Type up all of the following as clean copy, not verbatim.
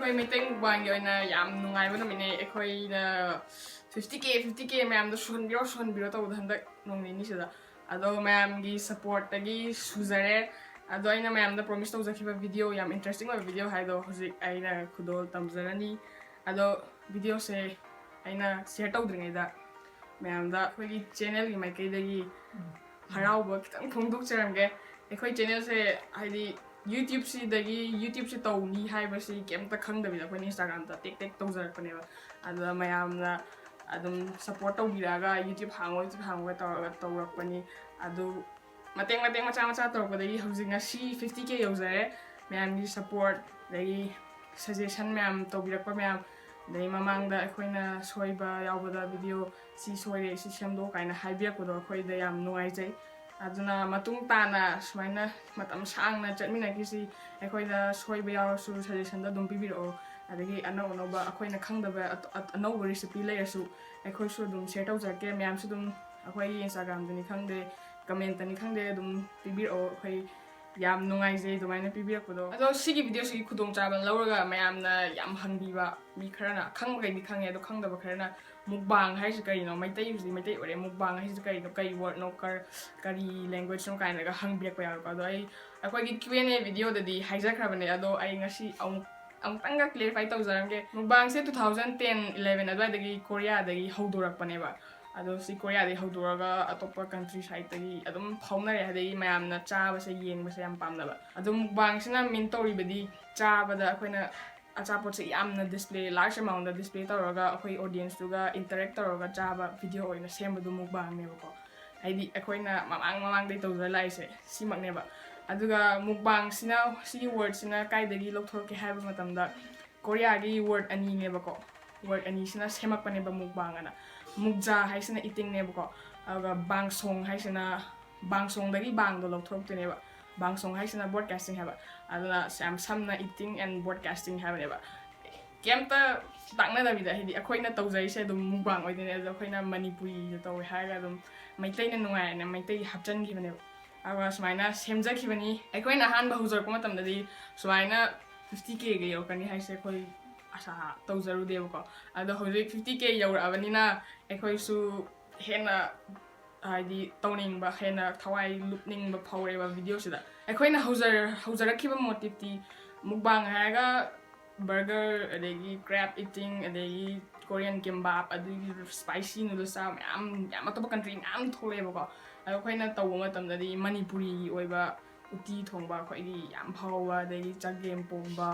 ꯑꯩꯈꯣꯏ ꯃꯩꯇꯩ ꯃꯨꯛꯕꯥꯡꯒꯤ ꯑꯣꯏꯅ ꯌꯥꯝ ꯅꯨꯡꯉꯥꯏꯕ ꯅꯨꯃꯤꯠꯅꯦ ꯑꯩꯈꯣꯏꯅ 50K ꯃꯌꯥꯝꯗꯣ ꯁꯨꯍꯟꯕꯤꯔꯣ ꯇꯧꯕꯗ ꯍꯟꯗꯛ ꯅꯣꯡ ꯅꯤꯅꯤꯁꯤꯗ ꯑꯗꯣ ꯃꯌꯥꯝꯒꯤ ꯁꯞꯄꯣꯔꯠꯇꯒꯤ ꯁꯨꯖꯔꯦ ꯑꯗꯣ ꯑꯩꯅ ꯃꯌꯥꯝꯗ ꯄ꯭ꯔꯣꯃꯤꯁ ꯇꯧꯖꯈꯤꯕ ꯚꯤꯗꯤꯑꯣ ꯌꯥꯝ ꯏꯟꯇꯔꯦꯁꯇꯤꯡ ꯑꯣꯏꯕ ꯚꯤꯗꯤꯑꯣ ꯍꯥꯏꯗꯣ ꯍꯧꯖꯤꯛ ꯑꯩꯅ ꯈꯨꯗꯣꯜ ꯇꯝꯖꯔꯅꯤ ꯑꯗꯣ ꯚꯤꯗꯤꯑꯣꯁꯦ ꯑꯩꯅ ꯁꯤꯌꯔ ꯇꯧꯗ꯭ꯔꯤꯉꯩꯗ ꯃꯌꯥꯝꯗ ꯑꯩꯈꯣꯏꯒꯤ ꯆꯦꯅꯦꯜꯒꯤ ꯃꯥꯏꯀꯩꯗꯒꯤ ꯍꯔꯥꯎꯕ ꯈꯤꯇꯪ ꯐꯣꯡꯗꯣꯛꯆꯔꯝꯒꯦ ꯑꯩꯈꯣꯏ ꯆꯦꯅꯦꯜꯁꯦ ꯍꯥꯏꯗꯤ ꯌꯨꯇ꯭ꯌꯨꯕꯁꯦ ꯇꯧꯅꯤ ꯍꯥꯏꯕꯁꯤ ꯀꯩꯝꯇ ꯈꯪꯗꯕꯤꯗ ꯑꯩꯈꯣꯏꯅ ꯏꯟꯁꯇꯥꯒ꯭ꯔꯥꯝꯗ ꯇꯦꯛ ꯇꯧꯖꯔꯛꯄꯅꯦꯕ ꯑꯗꯨꯗ ꯃꯌꯥꯝꯅ ꯑꯗꯨꯝ ꯁꯞꯄꯣꯔꯠ ꯇꯧꯕꯤꯔꯛꯑꯒ ꯌꯨꯇ꯭ꯌꯨꯕ ꯍꯥꯡꯉꯣꯏ ꯇꯧꯔꯒ ꯇꯧꯔꯛꯄꯅꯤ ꯑꯗꯨ ꯃꯇꯦꯡ ꯃꯆꯥ ꯇꯧꯔꯛꯄꯗꯒꯤ ꯍꯧꯖꯤꯛ ꯉꯁꯤ 50K ꯌꯧꯖꯔꯦ ꯃꯌꯥꯝꯒꯤ ꯁꯞꯄꯣꯔꯠ ꯑꯗꯒꯤ ꯁꯖꯦꯁꯟ ꯃꯌꯥꯝ ꯇꯧꯕꯤꯔꯛꯄ ꯃꯌꯥꯝ ꯑꯗꯩ ꯃꯃꯥꯡꯗ ꯑꯩꯈꯣꯏꯅ ꯁꯣꯏꯕ ꯌꯥꯎꯕꯗ ꯚꯤꯗꯤꯑꯣ ꯁꯤ ꯁꯣꯏꯔꯦ ꯁꯤ ꯁꯦꯝꯗꯣꯛ ꯀꯥꯏꯅ ꯍꯥꯏꯕꯤꯔꯛꯄꯗꯣ ꯑꯩꯈꯣꯏꯗ ꯌꯥꯝ ꯅꯨꯡꯉꯥꯏꯖꯩ ꯑꯗꯨꯅ ꯃꯇꯨꯡ ꯇꯥꯅ ꯁꯨꯃꯥꯏꯅ ꯃꯇꯝ ꯁꯥꯡꯅ ꯆꯠꯃꯤꯟꯅꯈꯤꯁꯤ ꯑꯩꯈꯣꯏꯗ ꯁꯣꯏꯕ ꯌꯥꯎꯔꯁꯨ ꯁꯖꯦꯁꯟꯗ ꯑꯗꯨꯝ ꯄꯤꯕꯤꯔꯛꯑꯣ ꯑꯗꯒꯤ ꯑꯅꯧꯕ ꯑꯩꯈꯣꯏꯅ ꯈꯪꯗꯕ ꯑꯅꯧꯕ ꯔꯦꯁꯤꯄꯤ ꯂꯩꯔꯁꯨ ꯑꯩꯈꯣꯏꯁꯨ ꯑꯗꯨꯝ ꯁꯦꯌꯔ ꯇꯧꯖꯔꯛꯀꯦ ꯃꯌꯥꯝꯁꯨ ꯑꯗꯨꯝ ꯑꯩꯈꯣꯏꯒꯤ ꯏꯟꯁꯇꯥꯒ꯭ꯔꯥꯝꯗꯅꯤ ꯈꯪꯗꯦ ꯀꯃꯦꯟꯇꯅꯤ ꯈꯪꯗꯦ ꯑꯗꯨꯝ ꯄꯤꯕꯤꯔꯛꯑꯣ ꯑꯩꯈꯣꯏ ꯌꯥꯝ ꯅꯨꯡꯉꯥꯏꯖꯩ ꯑꯗꯨꯃꯥꯏꯅ ꯄꯤꯕꯤꯔꯛꯄꯗꯣ ꯑꯗꯣ ꯁꯤꯒꯤ ꯚꯤꯗꯤꯑꯣꯁꯤꯒꯤ ꯈꯨꯗꯣꯡꯆꯥꯕ ꯂꯧꯔꯒ ꯃꯌꯥꯝꯅ ꯌꯥꯝ ꯍꯪꯕꯤꯕ ꯃꯤ ꯈꯔꯅ ꯈꯪꯕꯈꯩꯗꯤ ꯈꯪꯉꯦ ꯑꯗꯣ ꯈꯪꯗꯕ ꯈꯔꯅ ꯃꯨꯛꯕꯥꯡ ꯍꯥꯏꯔꯤꯁꯤ ꯀꯔꯤꯅꯣ ꯃꯩꯇꯩ ꯑꯣꯏꯔꯦ ꯃꯨꯛꯕꯥꯡ ꯍꯥꯏꯔꯤꯁꯤ ꯀꯔꯤꯅꯣ ꯀꯔꯤ ꯋꯥꯔꯗꯅꯣ ꯀꯔꯤ ꯂꯦꯡꯒ꯭ꯋꯦꯖꯅꯣ ꯀꯥꯏꯅꯒ ꯍꯪꯕꯤꯔꯛꯄ ꯌꯥꯎꯔꯛꯄ ꯑꯗꯣ ꯑꯩꯈꯣꯏꯒꯤ Q&A ꯚꯤꯗꯤꯑꯣꯗꯗꯤ ꯍꯥꯏꯖꯈ꯭ꯔꯕꯅꯦ ꯑꯗꯣ ꯑꯩ ꯉꯁꯤ ꯑꯃꯨꯛꯇꯪꯒ ꯀ꯭ꯂꯤꯌꯔꯤꯐꯥꯏ ꯇꯧꯖꯔꯝꯒꯦ ꯃꯨꯛꯕꯥꯡꯁꯦ 2010-11 ꯑꯗꯨꯋꯥꯏꯗꯒꯤ ꯀꯣꯔꯤꯌꯥꯗꯒꯤ ꯍꯧꯗꯣꯔꯛꯄꯅꯦꯕ ꯑꯗꯣ ꯁꯤ ꯀꯣꯔꯤꯌꯥꯗꯒꯤ ꯍꯧꯗꯣꯔꯒ ꯑꯇꯣꯞꯄ ꯀꯟꯇ꯭ꯔꯤ ꯁꯥꯏꯠꯇꯒꯤ ꯑꯗꯨꯝ ꯐꯥꯎꯅꯔꯦ ꯍꯥꯏꯗꯤ ꯃꯌꯥꯝꯅ ꯆꯥꯕꯁꯦ ꯌꯦꯡꯕꯁꯦ ꯌꯥꯝ ꯄꯥꯝꯅꯕ ꯑꯗꯣ ꯃꯨꯛꯕꯥꯡꯁꯤꯅ ꯃꯤꯟ ꯇꯧꯔꯤꯕꯗꯤ ꯆꯥꯕꯗ ꯑꯩꯈꯣꯏꯅ ꯑꯆꯥꯄꯣꯠꯁꯦ ꯌꯥꯝꯅ ꯂꯥꯔꯖ ꯑꯦꯃꯥꯎꯟꯗ ꯗꯤꯁꯄ꯭ꯂꯦ ꯇꯧꯔꯒ ꯑꯩꯈꯣꯏ ꯑꯣꯗꯤꯌꯟꯁꯇꯨꯒ ꯏꯟꯇꯔꯦꯛ ꯇꯧꯔꯒ ꯆꯥꯕ ꯚꯤꯗꯤꯑꯣ ꯑꯣꯏꯅ ꯁꯦꯝꯕꯗꯨ ꯃꯨꯛꯕꯥꯡꯅꯦꯕꯀꯣ ꯍꯥꯏꯗꯤ ꯑꯩꯈꯣꯏꯅ ꯃꯃꯥꯡꯗꯩ ꯇꯧꯖꯔ ꯂꯥꯛꯏꯁꯦ ꯁꯤꯃꯛꯅꯦꯕ ꯑꯗꯨꯒ ꯃꯨꯛꯕꯥꯡꯁꯤꯅ ꯁꯤꯒꯤ ꯋꯥꯔꯗꯁꯤꯅ ꯀꯥꯏꯗꯒꯤ ꯂꯧꯊꯣꯔꯛꯀꯦ ꯍꯥꯏꯕ ꯃꯇꯝꯗ ꯀꯣꯔꯤꯌꯥꯒꯤ ꯋꯥꯔꯗ ꯑꯅꯤꯅꯦꯕꯀꯣ ꯋꯥꯔꯗ ꯑꯅꯤꯁꯤꯅ ꯁꯦꯝꯃꯛꯄꯅꯦꯕ ꯃꯨꯛꯕꯥꯡ ꯑꯅ ꯃꯨꯛꯖꯥ ꯍꯥꯏꯁꯤꯅ ꯏꯇꯤꯡꯅꯦꯕꯀꯣ ꯑꯗꯨꯒ ꯕꯥꯡꯁꯣꯡ ꯍꯥꯏꯁꯤꯅ ꯕꯥꯡꯁꯣꯡꯗꯒꯤ ꯕꯥꯡꯗꯣ ꯂꯧꯊꯣꯔꯛꯇꯣꯏꯅꯦꯕ ꯕꯥꯡꯁꯣꯡ ꯍꯥꯏꯁꯤꯅ ꯕ꯭ꯔꯣꯗꯀꯥꯁꯇꯤꯡ ꯍꯥꯏꯕ ꯑꯗꯨꯅ ꯌꯥꯝ ꯁꯝꯅ ꯏꯇꯤꯡ ꯑꯦꯟ ꯕ꯭ꯔꯣꯗꯀꯥꯁꯇꯤꯡ ꯍꯥꯏꯕꯅꯦꯕ ꯀꯩꯝꯇ ꯇꯥꯛꯅꯗꯕꯤꯗ ꯍꯥꯏꯗꯤ ꯑꯩꯈꯣꯏꯅ ꯇꯧꯖꯔꯤꯁꯦ ꯑꯗꯨꯝ ꯃꯨꯛꯕꯥꯡ ꯑꯣꯏꯗꯣꯏꯅꯦ ꯑꯗꯣ ꯑꯩꯈꯣꯏꯅ ꯃꯅꯤꯄꯨꯔꯤꯗ ꯇꯧꯋꯦ ꯍꯥꯏꯔꯒ ꯑꯗꯨꯝ ꯃꯩꯇꯩꯅ ꯅꯨꯡꯉꯥꯏꯅ ꯃꯩꯇꯩ ꯍꯥꯞꯆꯤꯟꯈꯤꯕꯅꯦꯕ ꯑꯗꯨꯒ ꯁꯨꯃꯥꯏꯅ ꯁꯦꯝꯖꯈꯤꯕꯅꯤ ꯑꯩꯈꯣꯏꯅ ꯑꯍꯥꯟꯕ ꯍꯧꯖꯔꯛꯄ ꯃꯇꯝꯗꯗꯤ ꯁꯨꯃꯥꯏꯅ 50Kꯒ ꯌꯧꯔꯛꯀꯅꯤ ꯍꯥꯏꯁꯦ ꯑꯩꯈꯣই ꯑꯁꯥ ꯇꯧꯖꯔꯨꯗꯦꯕꯀꯣ ꯑꯗꯣ ꯍꯧꯖꯤꯛ 50K ꯌꯧꯔꯛꯑꯕꯅꯤꯅ ꯑꯩꯈꯣꯏꯁꯨ ꯍꯦꯟꯅ ꯍꯥꯏꯗꯤ ꯇꯧꯅꯤꯡꯕ ꯍꯦꯟꯅ ꯊꯋꯥꯏ ꯂꯨꯞꯅꯤꯡꯕ ꯐꯥꯎꯔꯦꯕ ꯚꯤꯗꯤꯑꯣꯁꯤꯗ ꯑꯩꯈꯣꯏꯅ ꯍꯧꯖꯔꯛꯈꯤꯕ ꯃꯣꯇꯤꯞꯇꯤ ꯃꯨꯛꯕꯥꯡ ꯍꯥꯏꯔꯒ burger adagi crab eating adagi Korean kimbap adagi spicy noodles ꯆꯥꯕ ꯌꯥꯝ ꯑꯇꯣꯞꯄ country ꯃꯌꯥꯝ ꯊꯣꯛꯂꯛꯑꯦꯕꯀꯣ ꯑꯗꯣ ꯑꯩꯈꯣꯏꯅ ꯇꯧꯕ ꯃꯇꯝꯗꯗꯤ ꯃꯅꯤꯄꯨꯔꯤꯒꯤ ꯑꯣꯏꯕ ꯎꯇꯤ ꯊꯣꯡꯕ ꯑꯩꯈꯣꯏꯒꯤ ꯌꯥꯝ ꯍꯥꯎꯕ ꯑꯗꯒꯤ ꯆꯒꯦꯝ ꯄꯣꯝꯕ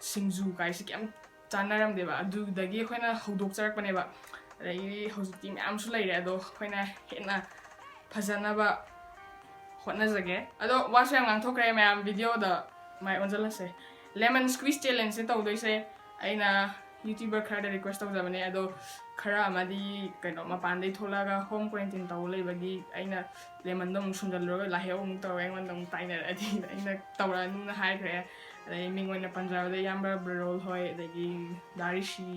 ꯁꯤꯡꯖꯨ ꯀꯥꯏꯁꯤ ꯀꯌꯥꯝ ꯆꯥꯟꯅꯔꯝꯗꯦꯕ ꯑꯗꯨꯗꯒꯤ ꯑꯩꯈꯣꯏꯅ ꯍꯧꯗꯣꯛꯆꯔꯛꯄꯅꯦꯕ ꯑꯗꯒꯤ ꯍꯧꯖꯤꯛꯇꯤ ꯃꯌꯥꯝꯁꯨ ꯂꯩꯔꯦ ꯑꯗꯣ ꯑꯩꯈꯣꯏꯅ ꯍꯦꯟꯅ ꯐꯖꯅꯕ ꯍꯣꯠꯅꯖꯒꯦ ꯑꯗꯣ ꯋꯥꯁꯨ ꯌꯥꯝ ꯉꯥꯡꯊꯣꯛꯈ꯭ꯔꯦ ꯃꯌꯥꯝ ꯚꯤꯗꯤꯑꯣꯗ ꯃꯥꯏ ꯑꯣꯟꯖꯜꯂꯁꯦ lemon squeeze challenge se tawdoise aina youtuber khara request tawjabane ado khara amadi kaino mapan dei tholaga home quarantine taw leibagi aina lemon dom sundalroga laheu mu taw engon dom tainer adi aina tawranu na haikre adai mingoina punjab de yamba brol hoi adagi darishi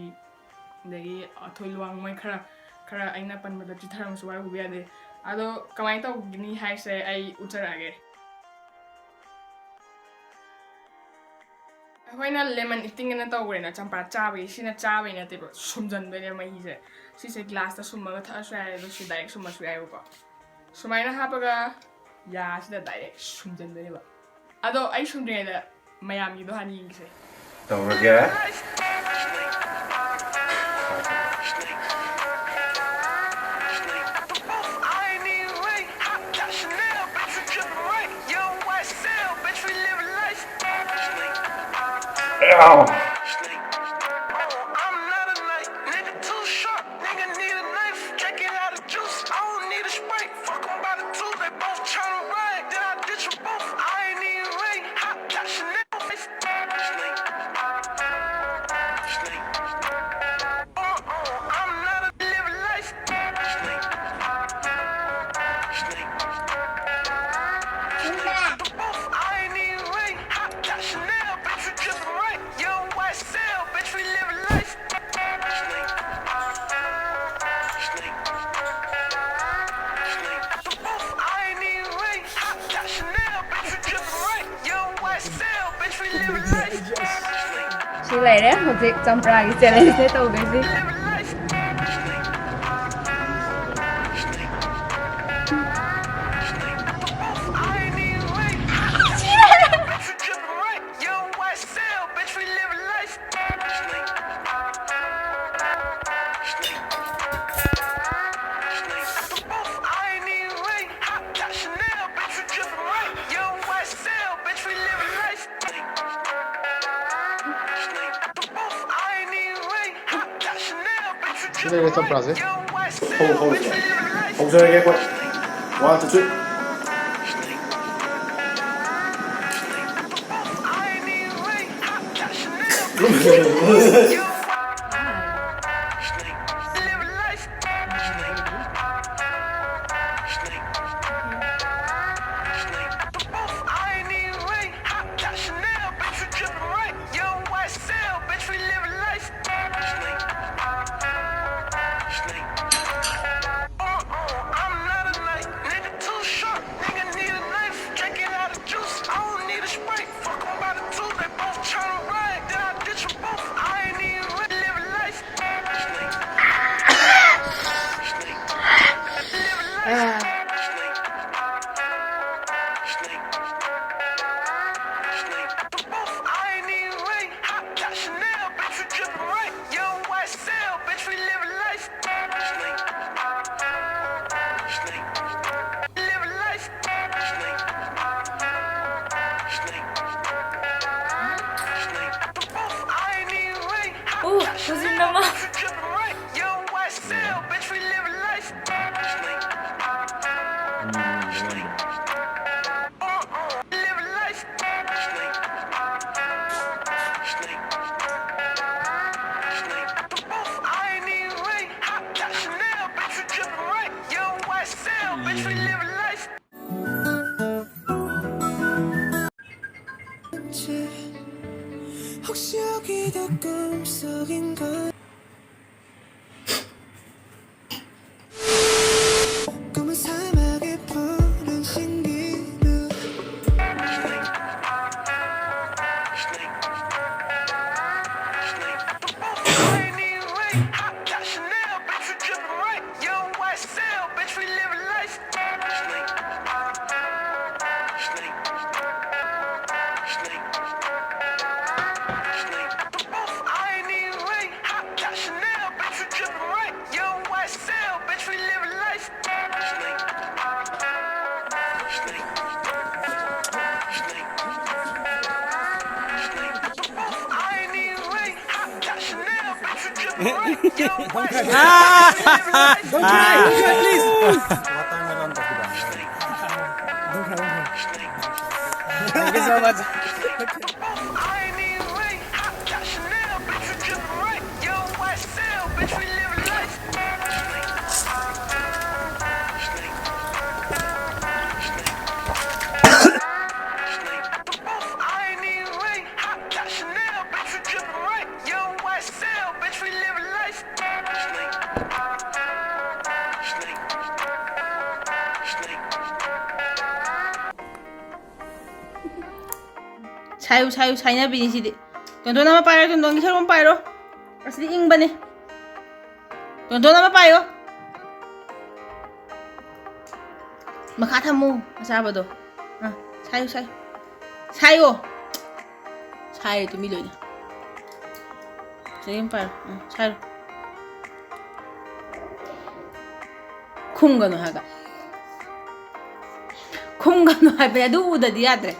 adagi athoilwang mai khara aina panbada chitharam suwar hubiade ado kamai taw gini haise ai utarage ꯑꯩꯈꯣꯏꯅ lemon eating ꯑꯅ ꯇꯧꯈ꯭ꯔꯦꯅ ꯆꯝꯄ꯭ꯔꯥ ꯆꯥꯕꯒꯤ ꯁꯤꯅ ꯆꯥꯕꯩ ꯅꯠꯇꯦꯕ ꯁꯨꯝꯖꯟꯗꯣꯏꯅꯦ ꯃꯍꯤꯁꯦ ꯁꯤꯁꯦ ꯒ꯭ꯂꯥꯁꯇ ꯁꯨꯝꯃꯒ ꯊꯛꯑꯁꯨ ꯌꯥꯏ ꯑꯗꯣ ꯁꯤ ꯗꯥꯏꯔꯦꯛ ꯁꯨꯝꯃꯁꯨ ꯌꯥꯏꯕꯀꯣ ꯁꯨꯃꯥꯏꯅ ꯍꯥꯞꯄꯒ ꯌꯥꯁꯤꯗ ꯗꯥꯏꯔꯦꯛ ꯁꯨꯝꯖꯟꯗꯣꯏꯅꯦꯕ ꯑꯗꯣ ꯑꯩ ꯁꯨꯝꯗ꯭ꯔꯤꯉꯩꯗ ꯃꯌꯥꯝꯒꯤꯗꯣ ꯍꯥꯟꯅ ꯌꯦꯡꯒꯤꯁꯦ ꯇꯧꯔꯒꯦ ꯁꯤ ꯂꯩꯔꯦ ꯍꯧꯖꯤꯛ ꯆꯝꯄ꯭ꯔꯥꯒꯤ ꯆꯦꯂꯦꯟꯖꯅꯦ ꯇꯧꯗꯣꯏꯁꯤ Đây trong pra gì? Không rơi nghe quậy. One, two, three. Huzur nama. 혹시 여기도 꿈속인가 검은 사막의 푸른 신기루 Don't try, please. Watermelon tapi bang. Thank you so much. Sayu saynya bini sidi. Tonton nama payo, tonton kisah rumah payo. Asli ing bani. Tonton nama payo. Makatamu, asal apa tu? Sayu. Sayu itu milonya. Sayang payo, sayu. Kungano haga. Kungano haga, ya du udah diadre.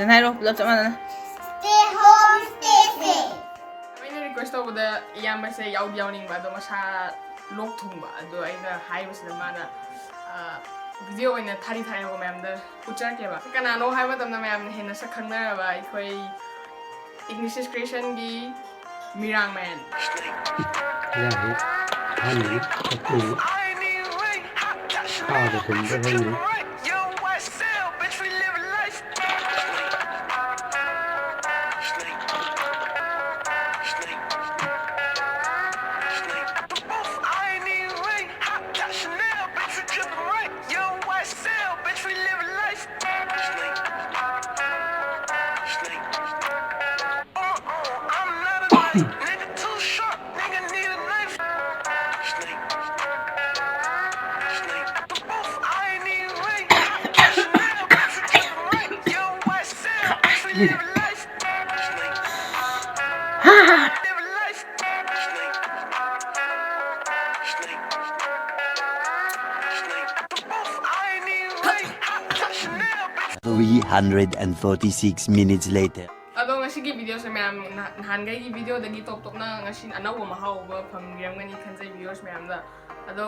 Nairo, belum sama mana? Stay home, stay safe. Aina request tawda iyamba se yauding ba do masa lok thung ba do aina hai basna mana video ina thari ko ma'am da puchar ke ba kana no hai ba tamna ma'am ne hena sa khangna ba ikoi English creation gi Mirang man ꯃꯈꯥꯗ ꯊꯨꯝꯗ ꯍꯩꯔꯤ ...346 minutes later. Ado ngasigi video sa mayam nahangai gi video dagi top na ngasin anaw mahauba phamgiramgani khanjai videos mayam da ado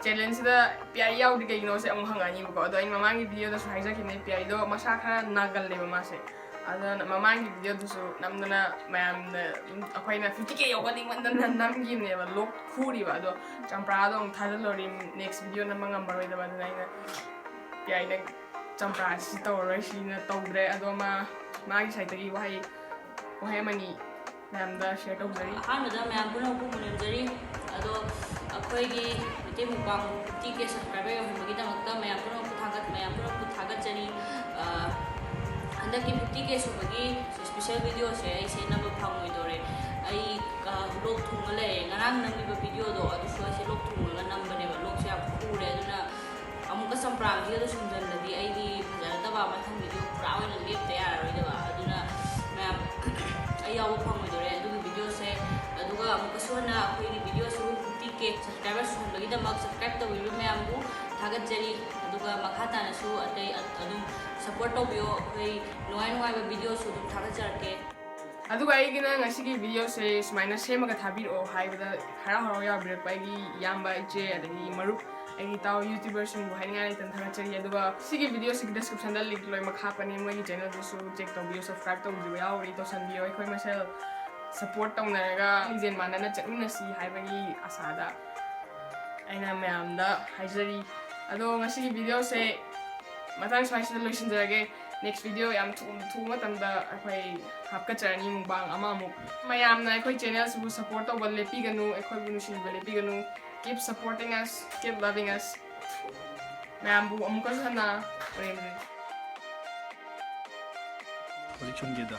challenge da pi yaw di kai no se among hangani ko ado in mamangi video da su haija kine pi do masa khara nagal le ma se ado mamangi video du su namdana mayam da akoina 50k yogani mandan namgi ne ba lok khuri ba ado champra do thadal lori next video na mangam baroi da ba na pi na champra si tawroi si na tawbre ado मागी साइतगी वहाई money ma'am दा share तौजरी Ahmad ma'am पुनः पुनजरी अदो अखोइगी मिटे मुकाम 50k subscriber योहमगिदमक्ता ma'am पुनः पुथागतजरी हंदकी 50k सुबगी special video से ऐसे नब फंगोइदोरे आई लोक थुंगले ngaraang namiba video do adu so se lok thunga nambane ba lok se apure aduna amuka sampram video do sunjalladi ai di phajada ba mathang video pura oina lepte yaroi da aduna ma'am ayaw phangmoidore adugi video se aduga amuka sona akhoi video su 50k subscriber sunbagi da mak subscribe tawiri ma'am bu thagatjari aduga makha na su atai adum support tawbiyo akhoi nuai ba video su dum thagatjarke aduga aigina ngasigi video se sumaina semaga thabiro haibada hara haro ya break paigi yamba iche adagi marup ai taw youtuber sing bu hainga tan thagachari aduga sigi video sig description da link loi makha pani moi channel du su check tawbiyo subscribe tawbiyo yawi to sanbiyo ai khoi masel support tawnaga ijen manana chatmina si haibagi asada aina ma'am da haijari ado ngasigi video se matang swaisi da loisinjarage next video yam thu matamda akhoi hapka charani mukbang ama muk mayam na akhoi channel su support to bal lepi ganu akhoi bu nusin bal lepi ganu keep supporting us keep loving us mayam bu amuka sana prem Holy chungida.